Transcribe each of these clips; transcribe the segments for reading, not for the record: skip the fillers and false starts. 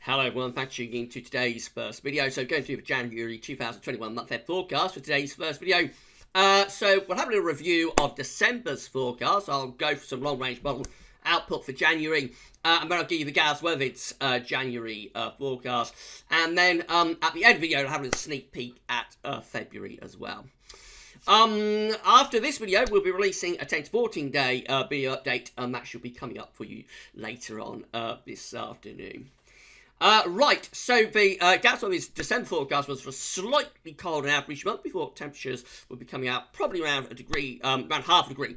Hello everyone, thanks for tuning in to today's first video. So going through the January 2021 month-end forecast for today's first video. So we'll have a little review of December's forecast. I'll go for some long-range model output for January. And then I'll give you the GavsWeatherVids January forecast. And then at the end of the video, I'll have a little sneak peek at February as well. After this video, we'll be releasing a 10 to 14 day video update, and that should be coming up for you later on this afternoon. Right, so the GavsWeatherVids December forecast was for a slightly colder than average month. We thought temperatures would be coming out probably around a degree, around half a degree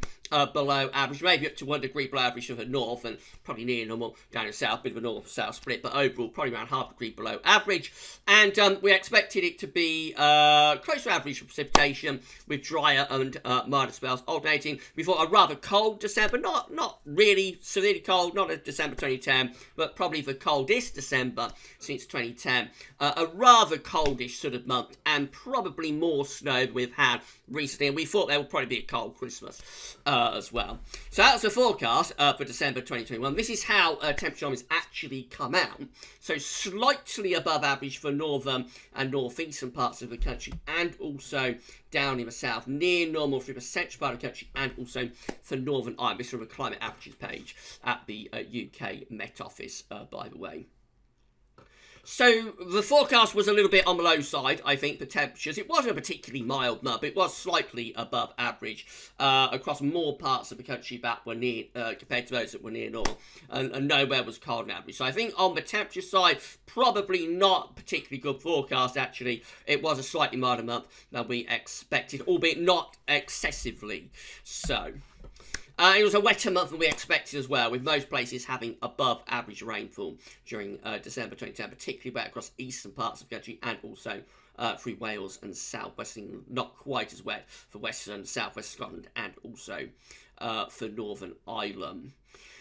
below average, maybe up to 1 degree below average for the north, and probably near normal down in the south, bit of a north-south split, but overall probably around half a degree below average. And we expected it to be close to average for precipitation, with drier and milder spells alternating. We thought a rather cold December, not really severely cold, not a December 2010, but probably the coldest December since 2010. A rather coldish sort of month, and probably more snow than we've had recently, and we thought there would probably be a cold Christmas as well. So that's the forecast for December 2021. This is how temperature has actually come out. So slightly above average for northern and northeastern parts of the country, and also down in the south, near normal for the central part of the country, and also for Northern Ireland. This is from a climate averages page at the UK Met Office, by the way. So the forecast was a little bit on the low side, I think, for temperatures. It wasn't a particularly mild month. It was slightly above average across more parts of the country that were near, compared to those that were near normal, and nowhere was cold on average. So I think on the temperature side, probably not particularly good forecast, actually. It was a slightly milder month than we expected, albeit not excessively so. It was a wetter month than we expected as well, with most places having above average rainfall during December 2010, particularly wet across eastern parts of the country, and also through Wales and southwest England. Not quite as wet for western southwest Scotland, and also for Northern Ireland.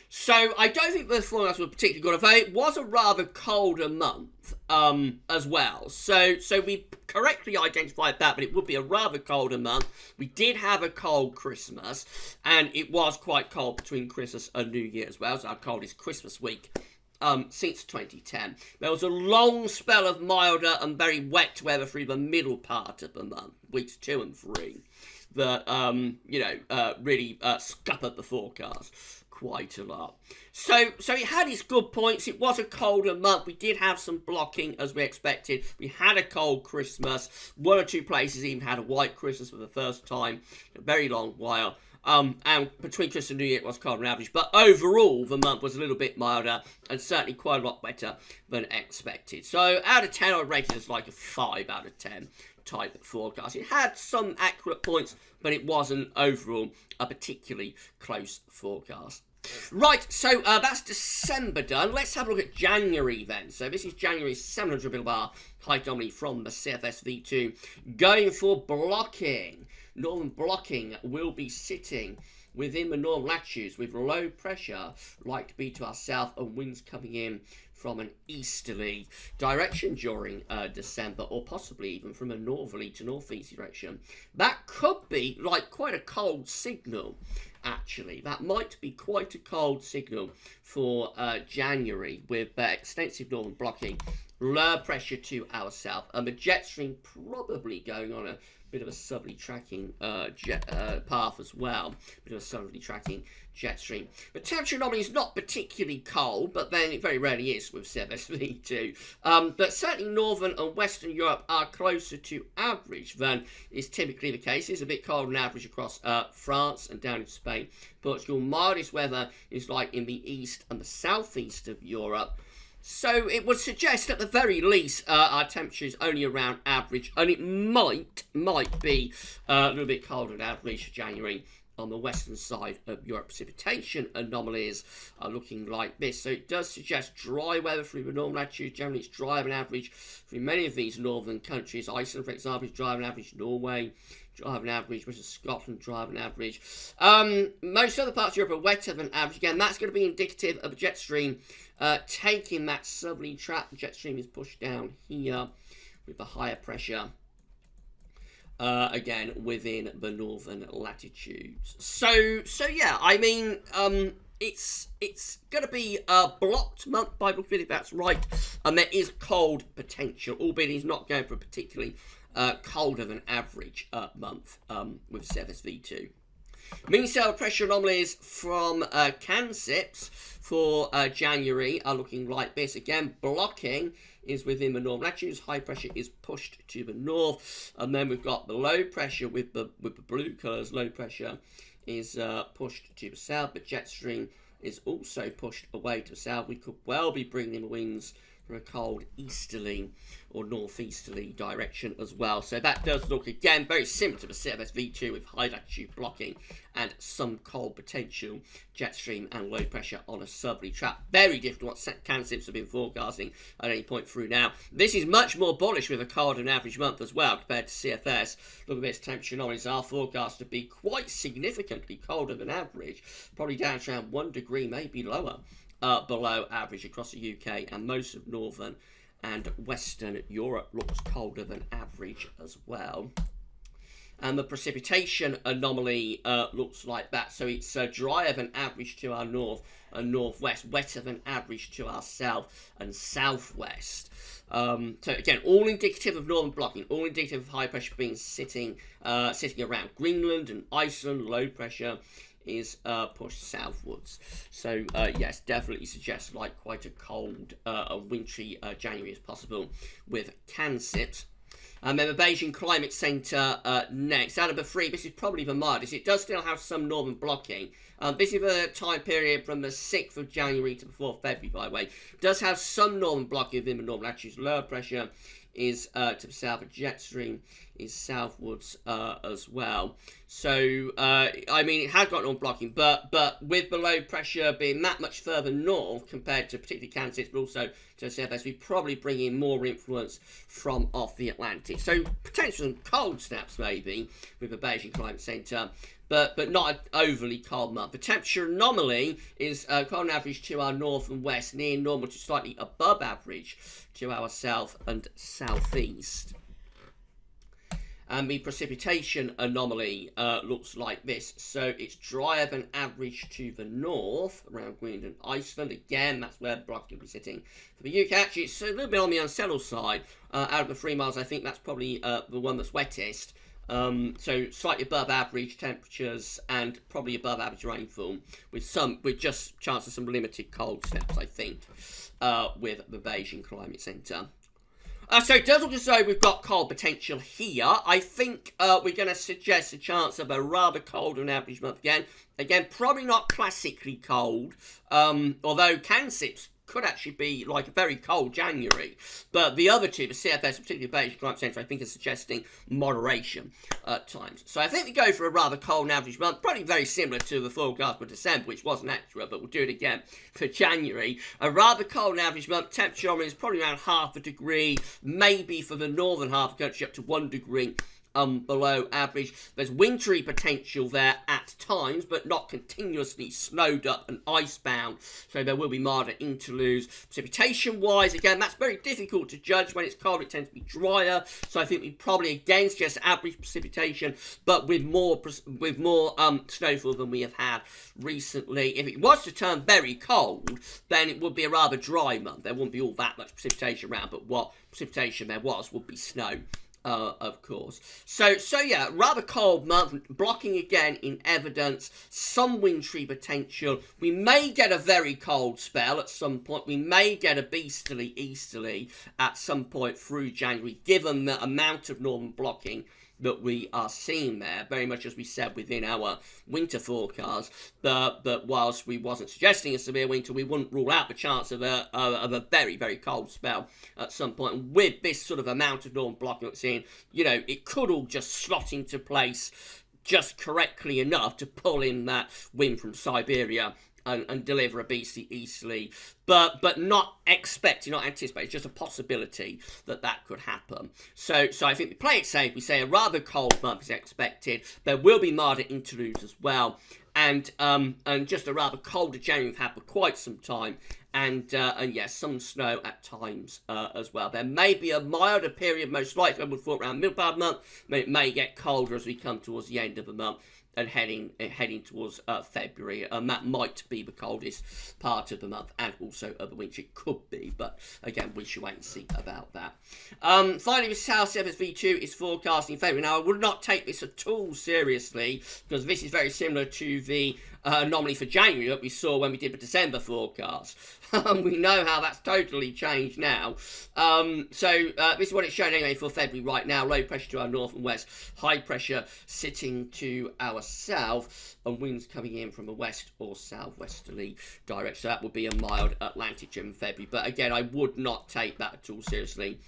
So I don't think the forecast was particularly good, although it was a rather colder month as well. So we correctly identified that, but it would be a rather colder month. We did have a cold Christmas, and it was quite cold between Christmas and New Year as well. It's our coldest Christmas week since 2010. There was a long spell of milder and very wet weather through the middle part of the month, weeks 2 and 3, that really scuppered the forecast quite a lot. So it had its good points. It was a colder month. We did have some blocking as we expected. We had a cold Christmas. 1 or 2 places even had a white Christmas for the first time in a very long while. And between Christmas and New Year it was colder than average. But overall the month was a little bit milder, and certainly quite a lot better than expected. So out of 10 I would rate it as like a 5 out of 10 type forecast. It had some accurate points, but it wasn't overall a particularly close forecast. Right, so that's December done. Let's have a look at January then. So this is January's 700 millibar height anomaly from the CFS V2. Going for blocking. Northern blocking will be sitting within the northern latitudes with low pressure, like to be to our south, and winds coming in from an easterly direction during December, or possibly even from a northerly to northeast direction. That could be like quite a cold signal, actually. That might be quite a cold signal for January, with extensive northern blocking, low pressure to our south, and the jet stream probably going on a bit of a southerly tracking path as well. Bit of a southerly tracking jet stream. The temperature anomaly is not particularly cold, but then it very rarely is with CFS V2. But certainly northern and western Europe are closer to average than is typically the case. It's a bit colder than average across France and down in Spain. Portugal, mildest weather is like in the east and the southeast of Europe. So it would suggest at the very least our temperature is only around average, and it might be a little bit colder than average for January on the western side of Europe. Precipitation anomalies are looking like this. So it does suggest dry weather through the northern latitudes. Generally it's drier than average through many of these northern countries. Iceland, for example, is drier than average. Norway, drier than average. Whereas Scotland, drier than average. Most other parts of Europe are wetter than average. Again, that's going to be indicative of a jet stream taking that southerly track. The jet stream is pushed down here with the higher pressure again within the northern latitudes. So yeah, I mean, it's going to be a blocked month by look, if that's right, and there is cold potential, albeit it's not going for a particularly colder than average month with CFS-V2. Mean cell pressure anomalies from CANSIPS for January are looking like this. Again, blocking is within the normal latitudes. High pressure is pushed to the north. And then we've got the low pressure with the blue colours. Low pressure is pushed to the south. The jet stream is also pushed away to the south. We could well be bringing the winds from a cold easterly or northeasterly direction as well. So that does look, again, very similar to the CFS-V2 with high latitude blocking and some cold potential, jet stream and low pressure on a southerly track. Very different to what CANSIPS have been forecasting at any point through now. This is much more bullish with a colder than average month as well compared to CFS. Look at this, temperature anomalies are forecast to be quite significantly colder than average, probably down to around 1 degree, maybe lower. Below average across the UK, and most of northern and western Europe looks colder than average as well. And the precipitation anomaly looks like that. So it's drier than average to our north and northwest, wetter than average to our south and southwest. So again, all indicative of northern blocking, all indicative of high pressure being sitting around Greenland and Iceland. Low pressure is pushed southwards. So yes, definitely suggests like quite a cold, a wintry January as possible with CANSIPS. And then the Beijing Climate Centre next. Out of the three, this is probably the mildest. It does still have some northern blocking. This is the time period from the 6th of January to the 4th of February, by the way. It does have some northern blocking within the northern latitudes. Lower pressure is to the south. A jet stream is southwards as well. So, I mean, it has got northern blocking, but with the low pressure being that much further north compared to particularly CANSIPS, but also to CFS, we probably bring in more influence from off the Atlantic. So, potentially some cold snaps maybe with the Beijing Climate Centre, but not an overly cold month. The temperature anomaly is cold on average to our north and west, near normal to slightly above average to our south and southeast. And the precipitation anomaly looks like this. So it's drier than average to the north, around Greenland and Iceland. Again, that's where the block will be sitting. For the UK, actually, it's a little bit on the unsettled side. Out of the 3 miles, I think that's probably the one that's wettest. So slightly above average temperatures and probably above average rainfall, with just chance of some limited cold snaps, I think, with the Beijing Climate Centre. So it does look as though we've got cold potential here. I think we're going to suggest a chance of a rather cold than average month again. Again, probably not classically cold, although CANSIPS could actually be like a very cold January. But the other two, the CFS, particularly the Beijing Climate Centre, I think are suggesting moderation at times. So I think we go for a rather cold and average month, probably very similar to the forecast for December, which wasn't accurate, but we'll do it again for January. A rather cold and average month, temperature is probably around 0.5 degree, maybe for the northern half of the country up to 1 degree. Below average. There's wintry potential there at times, but not continuously snowed up and icebound. So there will be milder interludes. Precipitation-wise, again, that's very difficult to judge. When it's cold, it tends to be drier. So I think we probably again suggest average precipitation, but with more snowfall than we have had recently. If it was to turn very cold, then it would be a rather dry month. There wouldn't be all that much precipitation around, but what precipitation there was would be snow. Of course. So yeah, rather cold month, blocking again in evidence, some wintry potential. We may get a very cold spell at some point. We may get a beastly easterly at some point through January, given the amount of northern blocking that we are seeing there, very much as we said within our winter forecast, that whilst we wasn't suggesting a severe winter, we wouldn't rule out the chance of a very, very cold spell at some point. And with this sort of amount of northern blocking we're seeing, you know, it could all just slot into place just correctly enough to pull in that wind from Siberia and deliver a beastly easterly, but not expecting, not anticipating, just a possibility that could happen. So I think we play it safe. We say a rather cold month is expected. There will be milder interludes as well, and just a rather colder January we've had for quite some time, and yes, some snow at times as well. There may be a milder period, most likely, I would thought, around middle part of the month, but it may get colder as we come towards the end of the month and heading towards February, and that might be the coldest part of the month, and also of the winter. It could be, but again, we should wait and see about that. Finally, the South CFS V2 is forecasting February. Now, I would not take this at all seriously, because this is very similar to the anomaly for January that we saw when we did the December forecast. We know how that's totally changed now. This is what it's showing anyway for February right now. Low pressure to our north and west, high pressure sitting to our south, and winds coming in from a west or southwesterly direction. So that would be a mild Atlantic in February. But again, I would not take that at all seriously.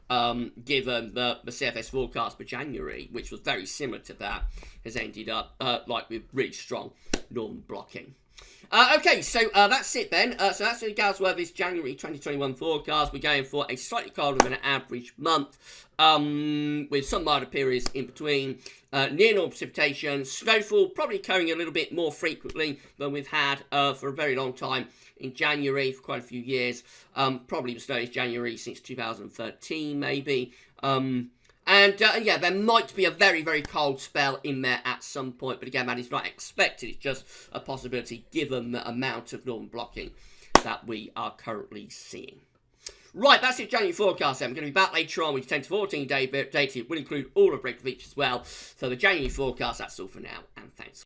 Given the CFS forecast for January, which was very similar to that, has ended up like with really strong northern blocking. Okay, so that's it then. So that's the GavsWeatherVids January 2021 forecast. We're going for a slightly colder than an average month, with some milder periods in between. Near normal precipitation, snowfall probably occurring a little bit more frequently than we've had for a very long time in January, for quite a few years. Probably the snowiest January since 2013, maybe. Yeah, there might be a very, very cold spell in there at some point, but again, that is not expected. It's just a possibility given the amount of northern blocking that we are currently seeing. Right, that's it, January forecast then. We're going to be back later on with 10 to 14 day data. It will include all of break features as well. So the January forecast, that's all for now, and thanks.